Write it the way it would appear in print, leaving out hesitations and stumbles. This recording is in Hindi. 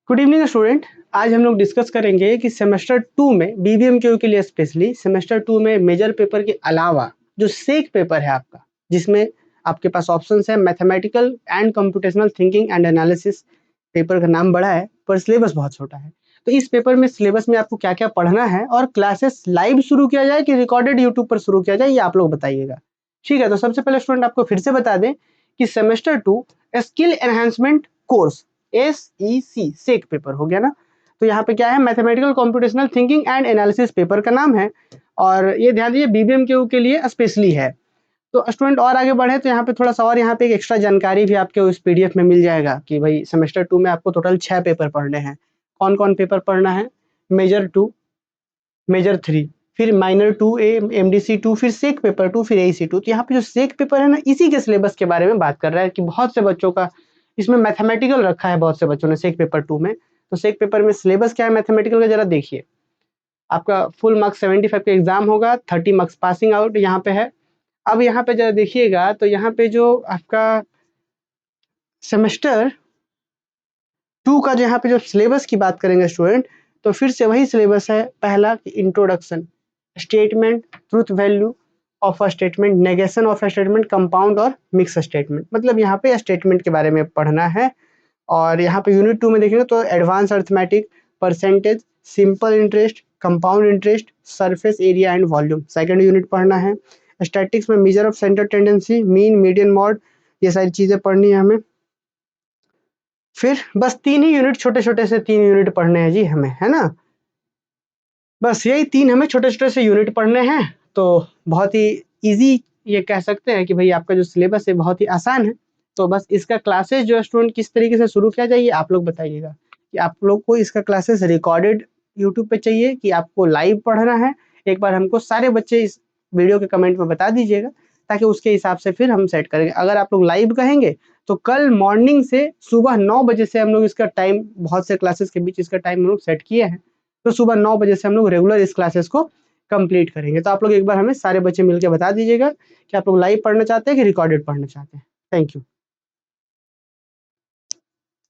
Good evening student. आज हम लोग डिस्कस करेंगे कि सेमेस्टर 2 में बीबीएमक्यू के लिए स्पेशली सेमेस्टर 2 में मेजर पेपर के अलावा जो सेक पेपर है आपका, जिसमें आपके पास ऑप्शंस है mathematical and computational thinking and analysis. Paper का नाम बड़ा है पर सिलेबस बहुत छोटा है। तो इस पेपर में सिलेबस में आपको क्या क्या पढ़ना है और क्लासेस लाइव शुरू किया जाए कि रिकॉर्डेड यूट्यूब पर शुरू किया जाए, ये आप लोग बताइएगा। ठीक है, तो सबसे पहले स्टूडेंट आपको फिर से बता दें कि semester 2 skill enhancement course SEC सेक पेपर हो गया ना। तो यहाँ पे क्या है, mathematical computational thinking and analysis paper का नाम है और ये ध्यान दीजिए बीबीएमक्यू के लिए स्पेशली है। तो स्टूडेंट और आगे बढ़े तो यहाँ पे थोड़ा सा और यहाँ पे एक एक्स्ट्रा जानकारी भी आपके उस PDF में मिल जाएगा कि भाई सेमेस्टर 2 में आपको टोटल 6 पेपर पढ़ने हैं। कौन कौन पेपर पढ़ना है? मेजर 2, मेजर 3, फिर माइनर 2A, MDC 2, फिर सेक पेपर 2, फिर AEC 2। तो यहाँ पे जो सेक पेपर है ना, इसी के सिलेबस के बारे में बात कर रहा है कि बहुत से बच्चों का इसमें मैथमेटिकल रखा है, बहुत से बच्चों ने सेक पेपर 2 में। तो सेक पेपर में सिलेबस क्या है मैथमेटिकल का, जरा देखिए। आपका फुल मार्क्स 75 का एग्जाम होगा, 30 मार्क्स पासिंग आउट यहाँ पे है। अब यहाँ पे जरा देखिएगा तो यहाँ पे जो आपका सेमेस्टर 2 का यहाँ पे जो सिलेबस की बात करेंगे स्टूडेंट, तो फिर से वही सिलेबस है। पहला introduction, statement, truth value of a statement, negation of a statement, compound और मिक्स स्टेटमेंट। मतलब यहाँ पे स्टेटमेंट के बारे में पढ़ना है। और यहाँ पे यूनिट 2 में देखेंगे तो advance arithmetic, percentage, simple interest, compound interest, surface area and volume second unit पढ़ना है। स्टैटिक्स में measure of centre tendency, mean, median, mod, ये सारी चीजें पढ़नी है हमें। फिर बस 3 ही यूनिट, छोटे छोटे से 3 यूनिट पढ़ने हैं जी हमें, है ना। बस यही 3 हमें छोटे छोटे से यूनिट पढ़ने हैं। तो बहुत ही इजी ये कह सकते हैं कि भाई आपका जो सिलेबस है बहुत ही आसान है। तो बस इसका क्लासेस जो स्टूडेंट किस तरीके से शुरू किया जाए, आप लोग बताइएगा कि आप लोग को इसका क्लासेस रिकॉर्डेड यूट्यूब पे चाहिए कि आपको लाइव पढ़ना है। एक बार हमको सारे बच्चे इस वीडियो के कमेंट में बता दीजिएगा, ताकि उसके हिसाब से फिर हम सेट करेंगे। अगर आप लोग लाइव कहेंगे तो कल मॉर्निंग से सुबह 9 बजे से हम लोग इसका टाइम, बहुत से क्लासेस के बीच इसका टाइम हम लोग सेट किए हैं। तो सुबह 9 बजे से हम लोग रेगुलर इस क्लासेस को कंप्लीट करेंगे। तो आप लोग एक बार हमें सारे बच्चे मिलकर बता दीजिएगा कि आप लोग लाइव पढ़ना चाहते हैं कि रिकॉर्डेड पढ़ना चाहते हैं। Thank you.